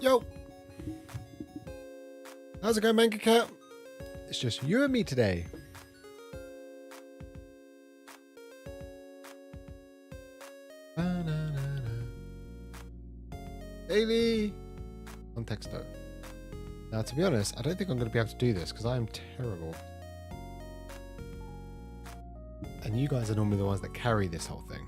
Yo! How's it going, Manga Cat? It's just you and me today. Daily on Texto. Now, to be honest, I don't think I'm going to be able to do this because I am terrible. And you guys are normally the ones that carry this whole thing.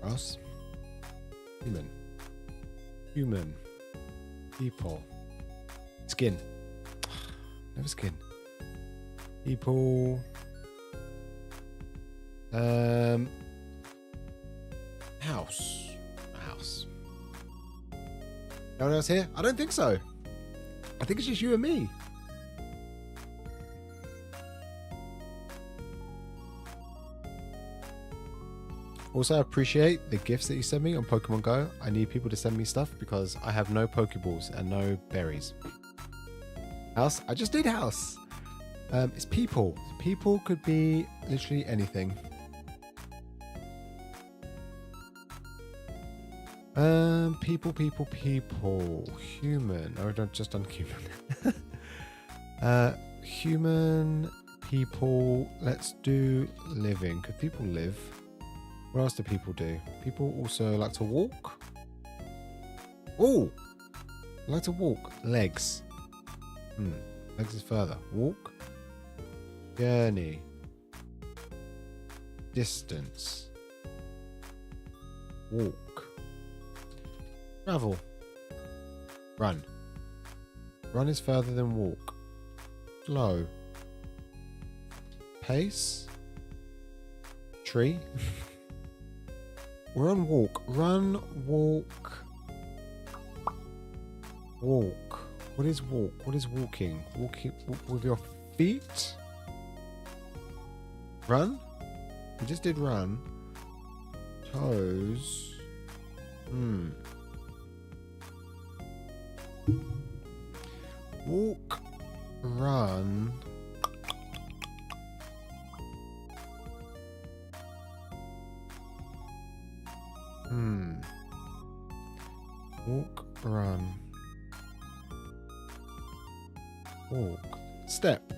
Us? Human. Human. People. Skin. Never skin. People. House. House. No one else here? I don't think so. I think it's just you and me. Also, I appreciate the gifts that you send me on Pokemon Go. I need people to send me stuff because I have no Pokeballs and no berries. House? I just did house. It's people. People could be literally anything. People. Human. Oh, I've just done human. Human, people. Let's do living. Could people live? What else do people do? People also like to walk. Oh, like to walk. Legs. Legs is further. Walk. Journey. Distance. Walk. Travel. Run. Run is further than walk. Slow. Pace. Tree. We're on walk. Run, walk. Walk. What is walk? What is walking? Walk with your feet? Run? We just did run. Toes. Walk. Run. Walk, run. Walk. Step.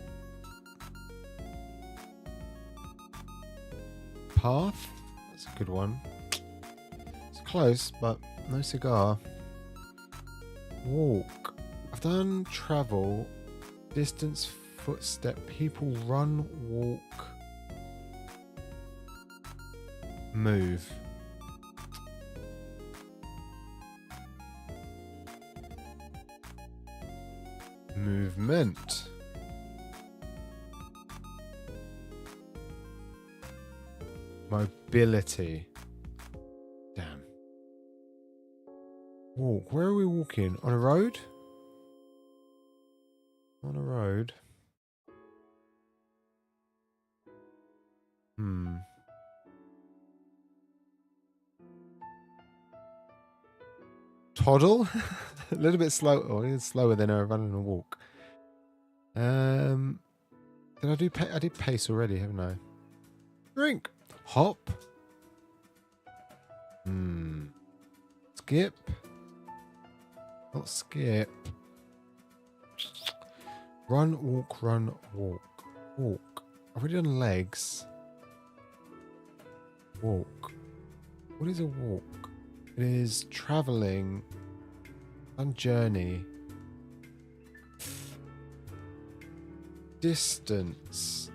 Path. That's a good one. It's close, but no cigar. Walk. I've done travel. Distance, footstep. People run, walk. Move. Movement. Mobility. Damn. Walk. Where are we walking? On a road? On a road. Toddle? A little bit slow, or it's slower than a run and a walk. Did I do I did pace already, haven't I? Drink. Hop. Skip. Not skip. Run, walk, run, walk. Walk. I've already done legs. Walk. What is a walk? It is traveling on journey. Distance.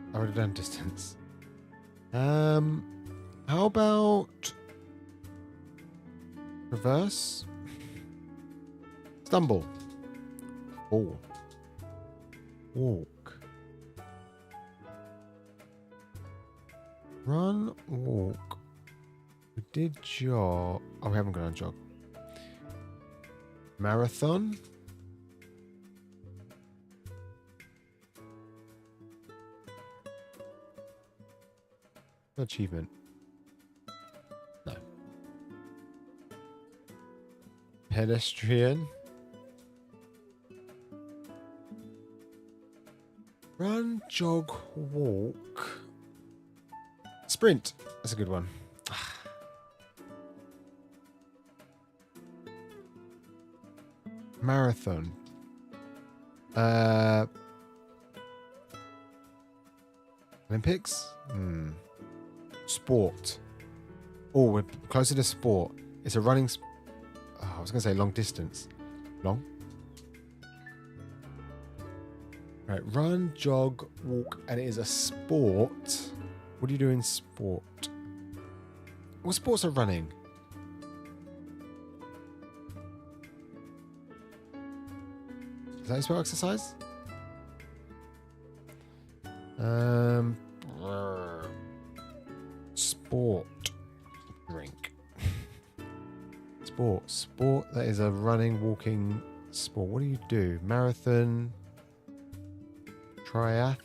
I've already done distance. How about reverse? Stumble. Fall. Walk. Run, walk. We did jog. Oh, we haven't gone on jog. Marathon. Achievement. No. Pedestrian. Run, jog, walk. Sprint. That's a good one. Marathon. Olympics? Sport. Oh, we're closer to sport. It's a running... I was going to say long distance. Long? Right, run, jog, walk, and it is a sport. What do you do in sport? What sports are running? Is that sport exercise? Sport. Drink. Sport. That is a running, walking sport. What do you do? Marathon. Triathlon.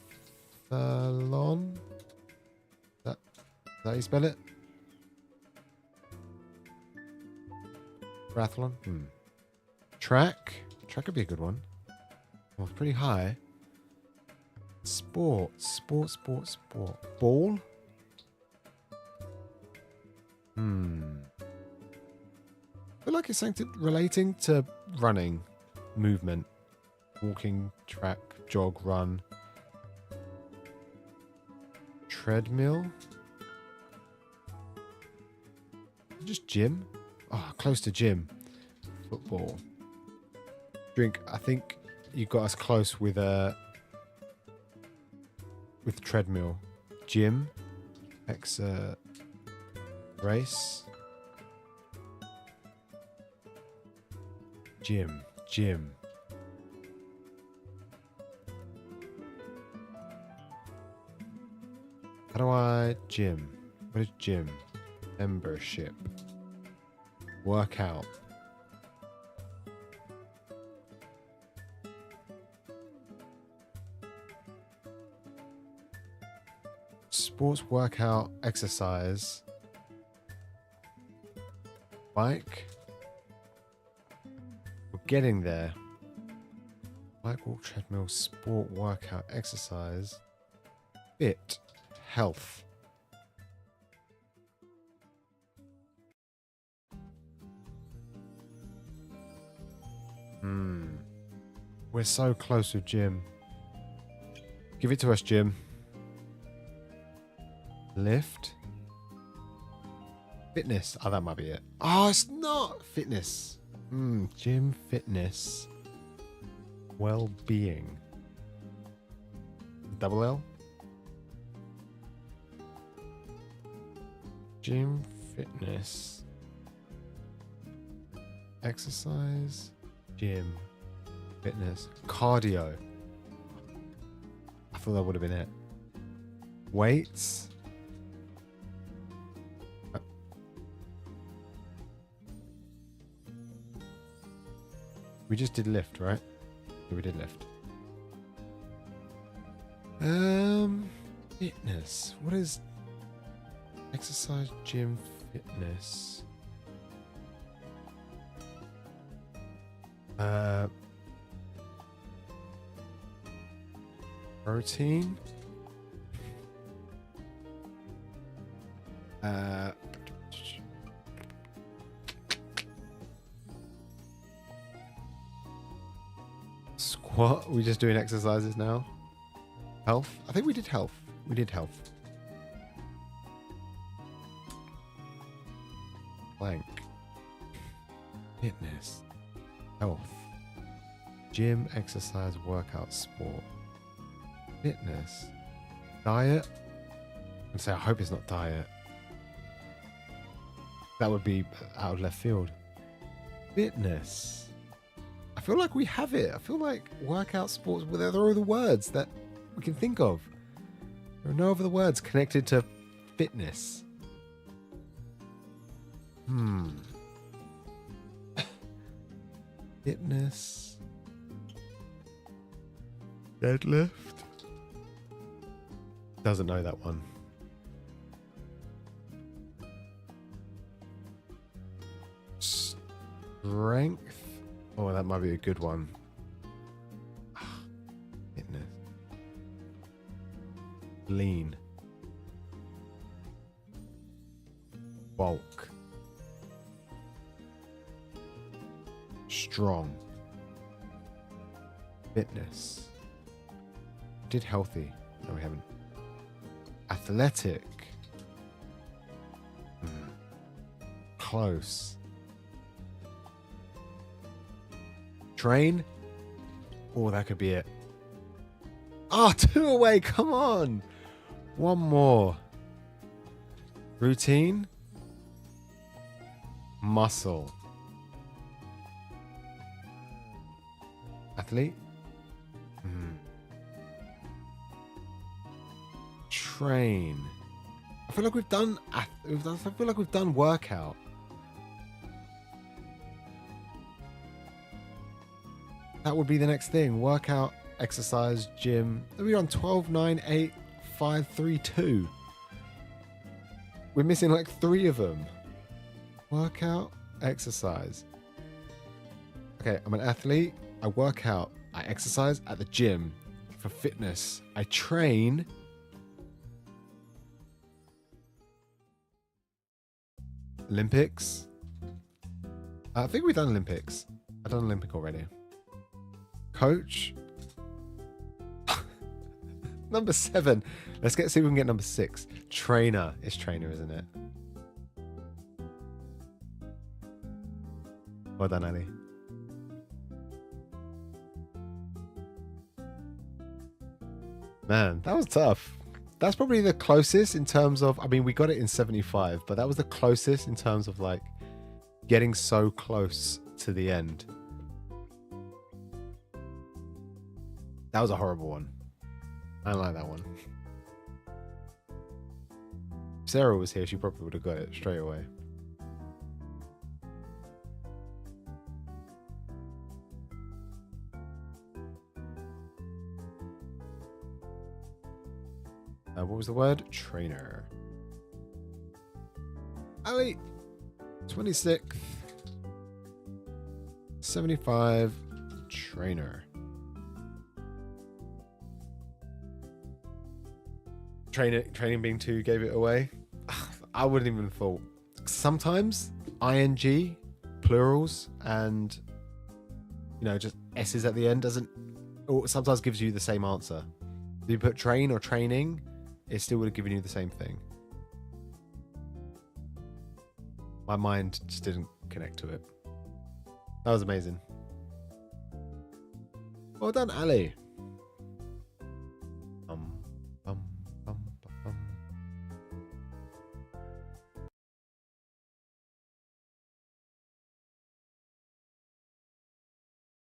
Is that how you spell it? Triathlon. Track. Track could be a good one. Well, it's pretty high. Sport. Ball. I feel like it's something relating to running, movement, walking, track, jog, run. Treadmill. Just gym. Oh, close to gym. Football. Drink. I think you got us close with treadmill. Gym. Race. Gym. How do I gym? What is gym? Membership. Workout. Sports, workout, exercise. Bike. We're getting there. Bike, walk, treadmill, sport, workout, exercise. Fit. Health. We're so close with gym. Give it to us, Jim. Lift. Fitness. Oh, that might be it. Oh, it's not fitness. Gym, fitness. Well-being. Double L. Gym, fitness. Exercise. Gym. Fitness. Cardio. I thought that would have been it. Weights. We just did lift, right? Yeah, we did lift. Fitness. What is exercise, gym, fitness? Protein. Squat. We're just doing exercises now. Health. I think we did health. We did health. Plank. Fitness. Health. Gym, exercise, workout, sport. Fitness. Diet. I'm say I hope it's not diet. That would be out of left field. Fitness. I feel like we have it. I feel like workout, sports, well, there are other words that we can think of. There are no other words connected to fitness. Fitness. Deadlift. Doesn't know that one. Strength. Oh, that might be a good one. Fitness. Lean. Bulk. Strong. Fitness. Did healthy. No, we haven't. Athletic. Close. Train. Oh, that could be it. Ah, 2 away. Come on. One more. Routine. Muscle. Athlete. Train. I feel like we've done. I feel like we've done workout. That would be the next thing. Workout, exercise, gym. We're on 12, 9, 8, 5, 3, 2. We're missing like 3 of them. Workout, exercise. Okay, I'm an athlete. I work out. I exercise at the gym for fitness. I train. Olympics. I think we've done Olympics. I've done Olympic already. Coach. Number 7. Let's see if we can get number 6. Trainer. It's trainer, isn't it? Well done, Ali. Man, that was tough. That's probably the closest in terms of, I mean, we got it in 75, but that was the closest in terms of like getting so close to the end. That was a horrible one. I don't like that one. If Sarah was here, she probably would have got it straight away. What was the word? Trainer. Ali. 26th. 75. Trainer. Training being 2 gave it away. I wouldn't even have thought. Sometimes ing, plurals, and just s's at the end doesn't, or sometimes gives you the same answer. If you put train or training, it still would have given you the same thing. My mind just didn't connect to it. That was amazing. Well done, Ali.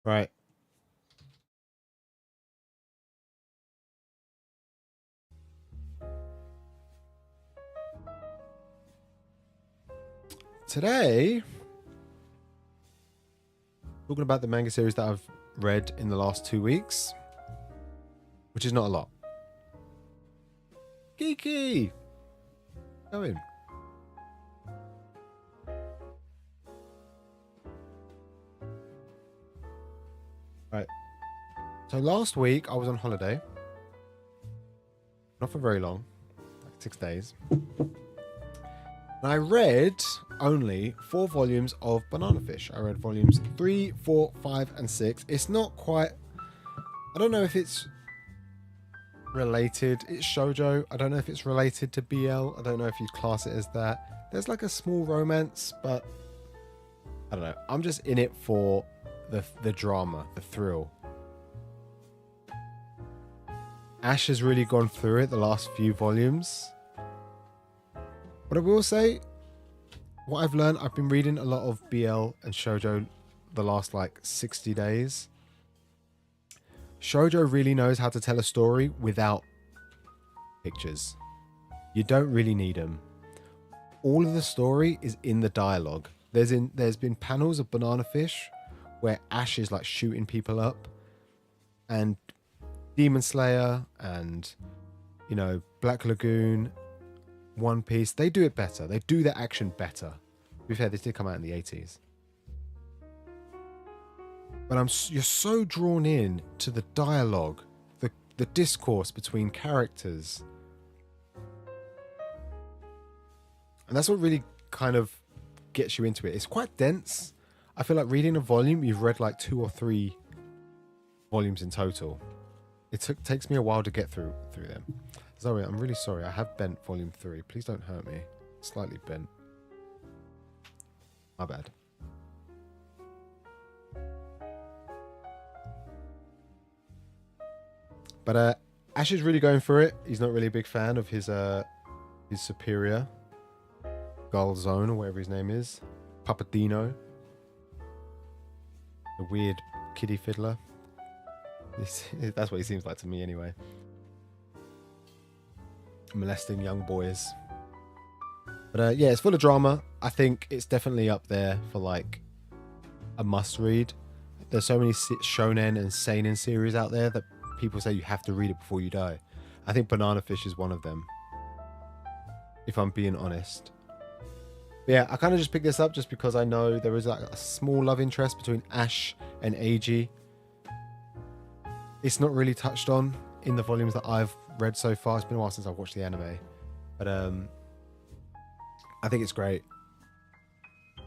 Right. Today, talking about the manga series that I've read in the last 2 weeks, which is not a lot. Geeky! Go in. Right. So last week I was on holiday. Not for very long, like 6 days. And I read only 4 volumes of Banana Fish. I read volumes 3, 4, 5, and 6. It's not quite... I don't know if it's related. It's shoujo. I don't know if it's related to BL. I don't know if you'd class it as that. There's like a small romance, but... I don't know. I'm just in it for the drama, the thrill. Ash has really gone through it the last few volumes. But I will say, what I've learned, I've been reading a lot of BL and shoujo the last like 60 days. Shoujo really knows how to tell a story without pictures. You don't really need them. All of the story is in the dialogue. There's been panels of Banana Fish where Ash is like shooting people up, and Demon Slayer and Black Lagoon, One Piece, they do it better. They do their action better. To be fair, this did come out in the 80s. But you're so drawn in to the dialogue, the discourse between characters. And that's what really kind of gets you into it. It's quite dense. I feel like reading a volume, you've read like 2 or 3 volumes in total. It takes me a while to get through them. Zoe, I'm really sorry. I have bent volume 3. Please don't hurt me. Slightly bent. My bad. But Ash is really going for it. He's not really a big fan of his superior, Galzone, or whatever his name is, Papadino, the weird kiddie fiddler. That's what he seems like to me, anyway. Molesting young boys. But yeah, it's full of drama. I think it's definitely up there for like a must-read. There's so many shonen and seinen series out there that people say you have to read it before you die. I think Banana Fish is one of them, if I'm being honest. But yeah, I kind of just picked this up just because I know there is like a small love interest between Ash and Eiji. It's not really touched on in the volumes that I've read so far. It's been a while since I've watched the anime. But I think it's great.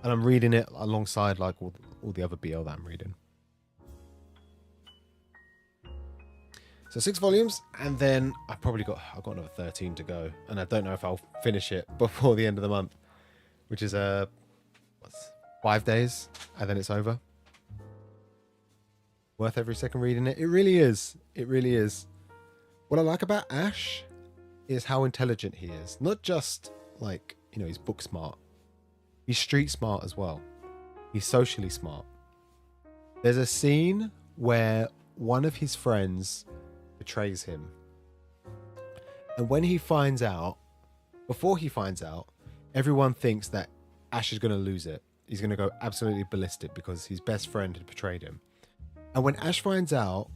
And I'm reading it alongside like all the other BL that I'm reading. So 6 volumes, and then I've got another 13 to go, and I don't know if I'll finish it before the end of the month, which is 5 days, and then it's over. Worth every second reading it. It really is. It really is. What I like about Ash is how intelligent he is. Not just like, you know, he's book smart. He's street smart as well. He's socially smart. There's a scene where one of his friends betrays him. And when he finds out, before he finds out, everyone thinks that Ash is going to lose it. He's going to go absolutely ballistic because his best friend had betrayed him. And when Ash finds out,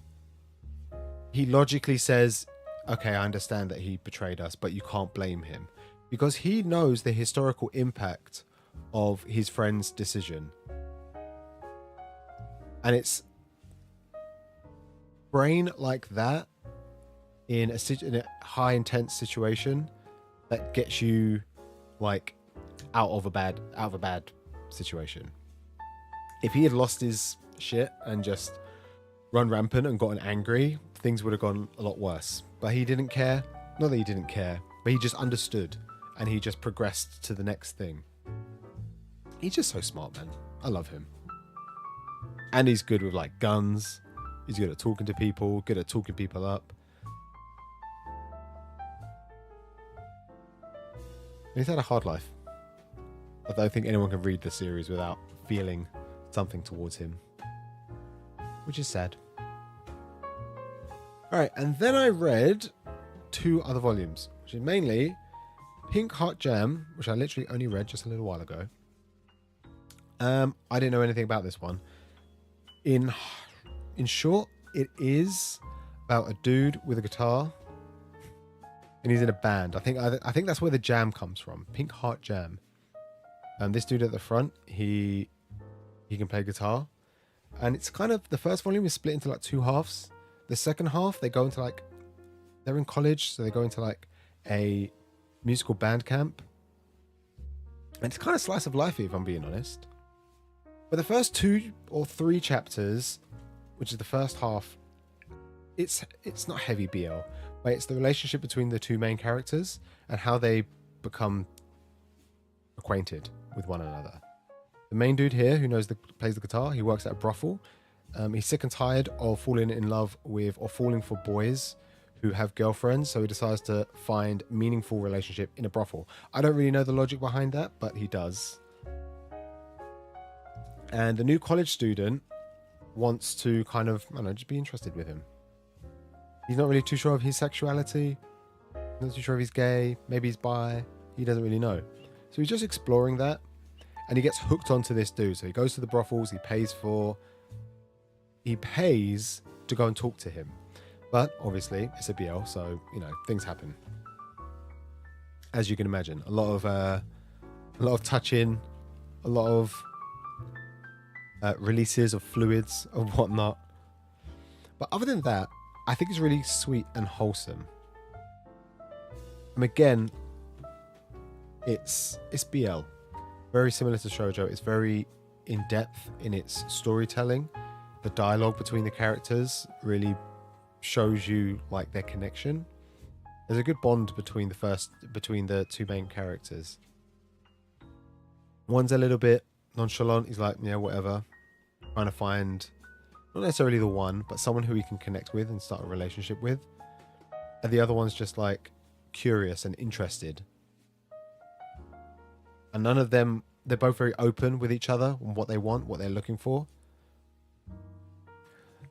he logically says, okay, I understand that he betrayed us, but you can't blame him. Because he knows the historical impact of his friend's decision. And it's brain like that in a high intense situation that gets you like out of a bad situation. If he had lost his shit and just run rampant and gotten angry, things would have gone a lot worse. But he didn't care. Not that he didn't care, but he just understood and he just progressed to the next thing. He's just so smart, man. I love him. And he's good with like guns. He's good at talking to people, good at talking people up. And he's had a hard life. I don't think anyone can read the series without feeling something towards him, which is sad. Alright, and then I read 2 other volumes, which is mainly Pink Heart Jam, which I literally only read just a little while ago. I didn't know anything about this one. In short, it is about a dude with a guitar, and he's in a band. I think that's where the jam comes from. Pink Heart Jam. This dude at the front, he can play guitar, and it's kind of, the first volume is split into like 2 halves. The second half, they go into like, they're in college, so they go into like a musical band camp, and it's kind of slice of life, if I'm being honest. But the first 2 or 3 chapters, which is the first half, it's not heavy BL, but it's the relationship between the 2 main characters and how they become acquainted with one another. The main dude here, who plays the guitar, he works at a brothel. He's sick and tired of falling in love with or falling for boys who have girlfriends, so he decides to find meaningful relationship in a brothel. I don't really know the logic behind that, but he does. And the new college student wants to kind of, I don't know, just be interested with him. He's not really too sure of his sexuality. Not too sure if he's gay. Maybe he's bi. He doesn't really know. So he's just exploring that. And he gets hooked onto this dude. So he goes to the brothels. He pays to go and talk to him. But obviously, it's a BL. So, you know, things happen. As you can imagine. A lot of touching. A lot of releases of fluids and whatnot. But other than that, I think it's really sweet and wholesome. And again, it's BL. very similar to shoujo. It's very in depth in its storytelling. The dialogue between the characters really shows you like their connection. There's a good bond between the two main characters. One's a little bit nonchalant. He's like, yeah, whatever. Trying to find not necessarily the one, but someone who he can connect with and start a relationship with. And the other one's just like curious and interested. And none of them, they're both very open with each other on what they want, what they're looking for.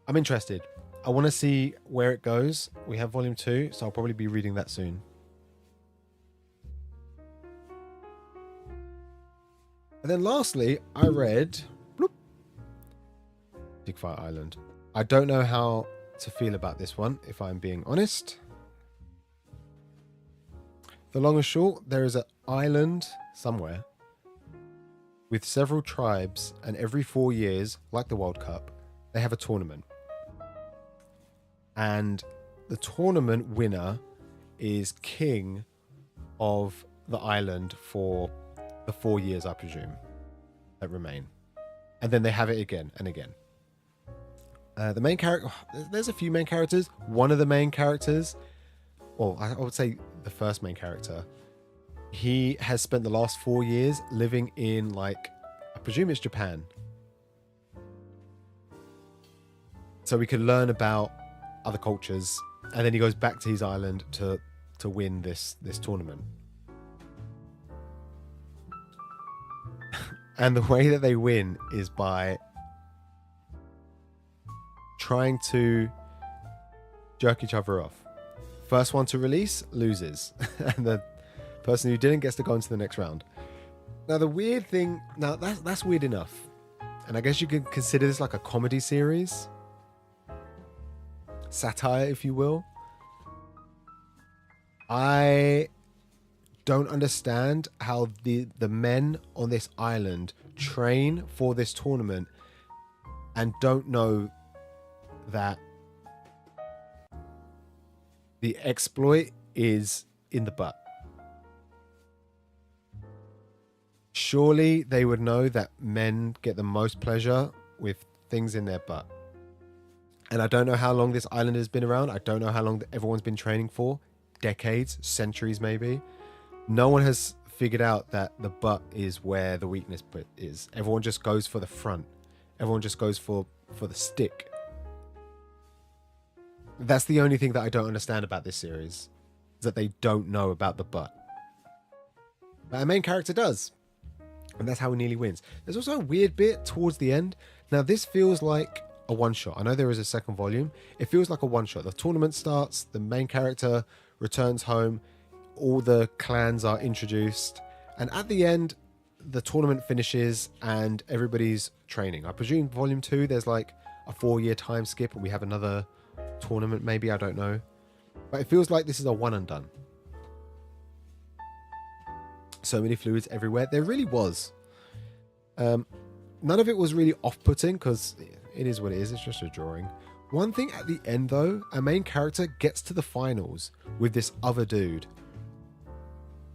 I'm interested. I want to see where it goes. We have volume 2, so I'll probably be reading that soon. And then lastly, I read Big Fire Island. I don't know how to feel about this one, if I'm being honest. The long and short, there is an island somewhere with several tribes, and every 4 years, like the World Cup, they have a tournament. And the tournament winner is king of the island for the 4 years, I presume, that remain. And then they have it again and again. The main character, there's a few main characters. One of the main characters, well, I would say the first main character, he has spent the last 4 years living in, like, I presume it's Japan. So we can learn about other cultures, and then he goes back to his island to win this tournament. And the way that they win is by trying to jerk each other off. First one to release loses, and the person who didn't gets to go into the next round. Now the weird thing, now that's weird enough, and I guess you could consider this like a comedy series, satire, if you will. I don't understand how the men on this island train for this tournament and don't know that the exploit is in the butt. Surely they would know that men get the most pleasure with things in their butt. And I don't know how long this island has been around. I don't know how long everyone's been training for. Decades, centuries maybe. No one has figured out that the butt is where the weakness is. Everyone just goes for the front. Everyone just goes for the stick. That's the only thing that I don't understand about this series, is that they don't know about the butt. But our main character does. And that's how he nearly wins. There's also a weird bit towards the end. Now, this feels like a one-shot. I know there is a second volume. It feels like a one-shot. The tournament starts, the main character returns home, all the clans are introduced, and at the end, the tournament finishes and everybody's training. I presume volume 2, there's like a 4-year time skip and we have another tournament maybe, I don't know. But it feels like this is a one and done. So many fluids everywhere. There really was. None of it was really off-putting because it is what it is. It's just a drawing. One thing at the end though, our main character gets to the finals with this other dude.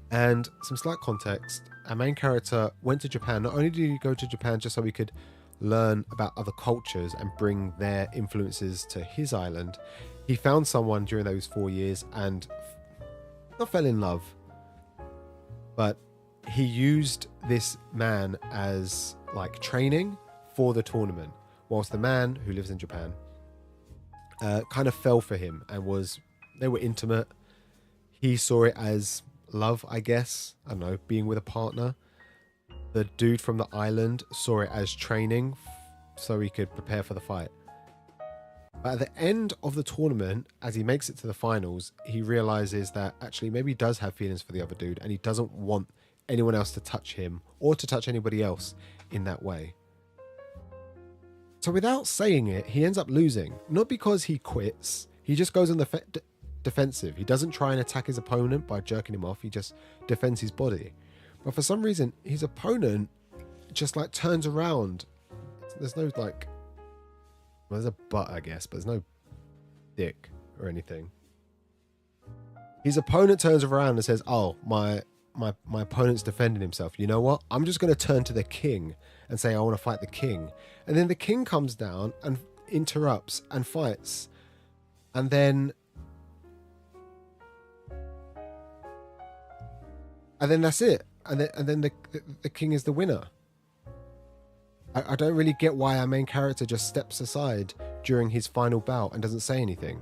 And some slight context, our main character went to Japan. Not only did he go to Japan just so he could learn about other cultures and bring their influences to his island, he found someone during those 4 years and not fell in love, but he used this man as like training for the tournament, whilst the man who lives in Japan kind of fell for him and they were intimate. He saw it as love, I guess. I don't know, being with a partner. The dude from the island saw it as training so he could prepare for the fight. But at the end of the tournament, as he makes it to the finals, he realizes that actually maybe he does have feelings for the other dude and he doesn't want anyone else to touch him or to touch anybody else in that way. So without saying it, he ends up losing. Not because he quits. He just goes on the defensive. He doesn't try and attack his opponent by jerking him off. He just defends his body. But for some reason, his opponent just like turns around. There's no like... Well, there's a butt, I guess, but there's no dick or anything. His opponent turns around and says, oh, my my opponent's defending himself. You know what? I'm just going to turn to the king and say I want to fight the king. And then the king comes down and interrupts and fights. And then that's it. And then the king is the winner. I don't really get why our main character just steps aside during his final bout and doesn't say anything.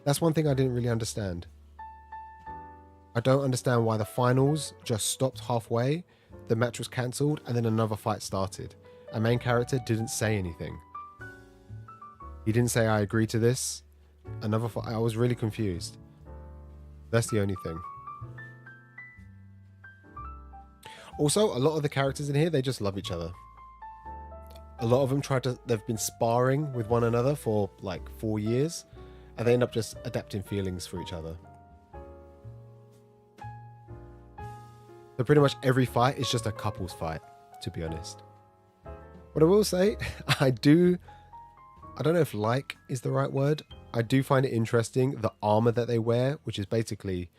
That's one thing I didn't really understand. I don't understand why the finals just stopped halfway, the match was cancelled, and then another fight started. Our main character didn't say anything. He didn't say, I agree to this. Another fight. I was really confused. That's the only thing. Also, a lot of the characters in here, they just love each other. A lot of them they've been sparring with one another for like 4 years, and they end up just adapting feelings for each other. So pretty much every fight is just a couple's fight, to be honest. What I will say, I don't know if like is the right word. I do find it interesting, the armor that they wear, which is basically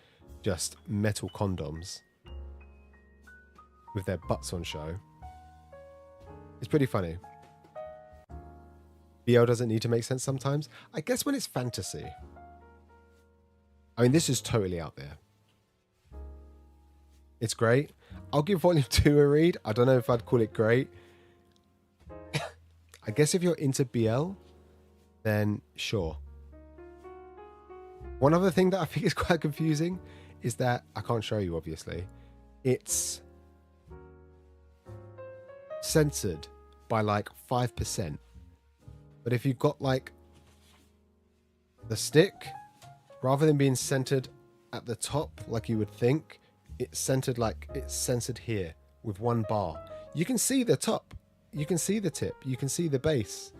just metal condoms with their butts on show. It's pretty funny. BL doesn't need to make sense sometimes. I guess when it's fantasy. I mean, this is totally out there. It's great. I'll give Volume 2 a read. I don't know if I'd call it great. I guess if you're into BL, then sure. One other thing that I think is quite confusing is that, I can't show you obviously, it's censored by like 5%. But if you've got like the stick, rather than being centered at the top like you would think, it's centered like it's censored here with one bar. You can see the top, you can see the tip, you can see the base.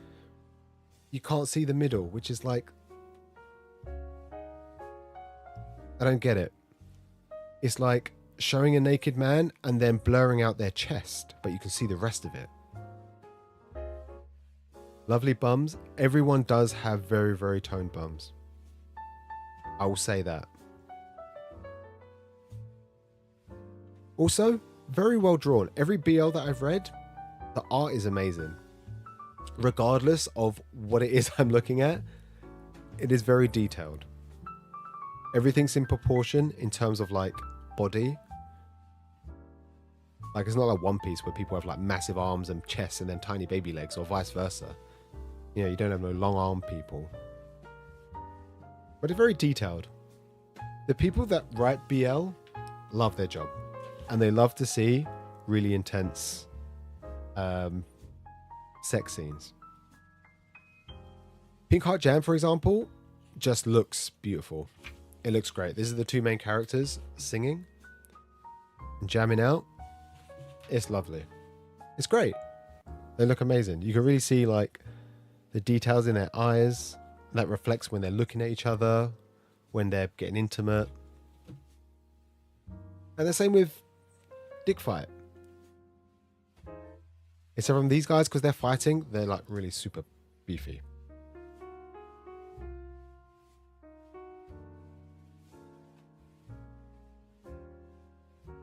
You can't see the middle, which is like, I don't get it. It's like showing a naked man and then blurring out their chest, but you can see the rest of it. Lovely bums. Everyone does have very, very toned bums. I will say that. Also, very well drawn. Every BL that I've read, the art is amazing. Regardless of what it is I'm looking at, it is very detailed. Everything's in proportion in terms of like body. Like it's not like One Piece where people have like massive arms and chests and then tiny baby legs, or vice versa. You know, you don't have no long arm people. But it's very detailed. The people that write BL love their job. And they love to see really intense sex scenes. Pink Heart Jam, for example, just looks beautiful. It looks great. These are the two main characters singing and jamming out. It's lovely. It's great. They look amazing. You can really see like the details in their eyes that reflects when they're looking at each other, when they're getting intimate. And the same with Dick Fight. Except from these guys, because they're fighting, they're like really super beefy.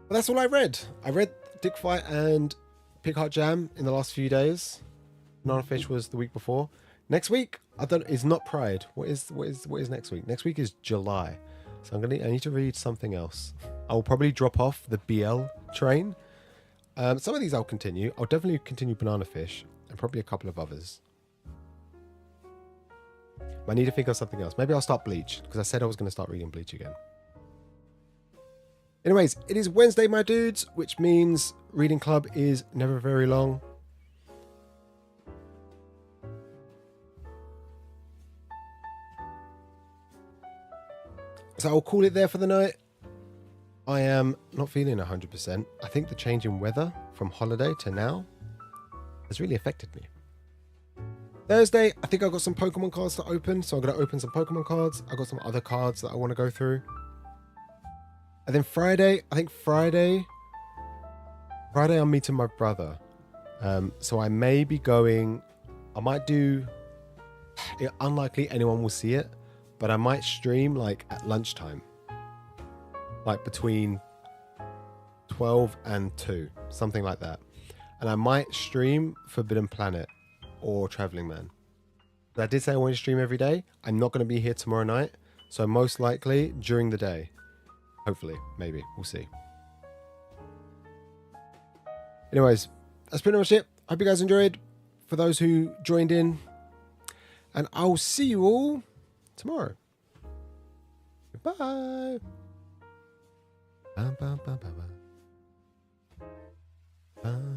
But that's all I read. I read Dick Fight and Pink Heart Jam in the last few days. Banana Fish was the week before. Next week, it's not Pride. What is next week? Next week is July. So I need to read something else. I will probably drop off the BL train. Some of these I'll continue. I'll definitely continue Banana Fish and probably a couple of others. I need to think of something else. Maybe I'll start Bleach, because I said I was going to start reading Bleach again. Anyways, it is Wednesday, my dudes, which means reading club is never very long. So I'll call it there for the night. I am not feeling 100%. I think the change in weather from holiday to now has really affected me. Thursday, I think I've got some Pokemon cards to open. So I'm going to open some Pokemon cards. I've got some other cards that I want to go through. And then Friday, I'm meeting my brother. So I may be going, I might do, unlikely anyone will see it, but I might stream like at lunchtime. Like between 12 and 2, something like that. And I might stream Forbidden Planet or Traveling Man. But I did say I want to stream every day. I'm not going to be here tomorrow night, so most likely during the day. Hopefully, maybe. We'll see. Anyways, that's pretty much it. Hope you guys enjoyed. For those who joined in, and I'll see you all tomorrow. Goodbye. Bum, bum, bum, bum, bum. Bum.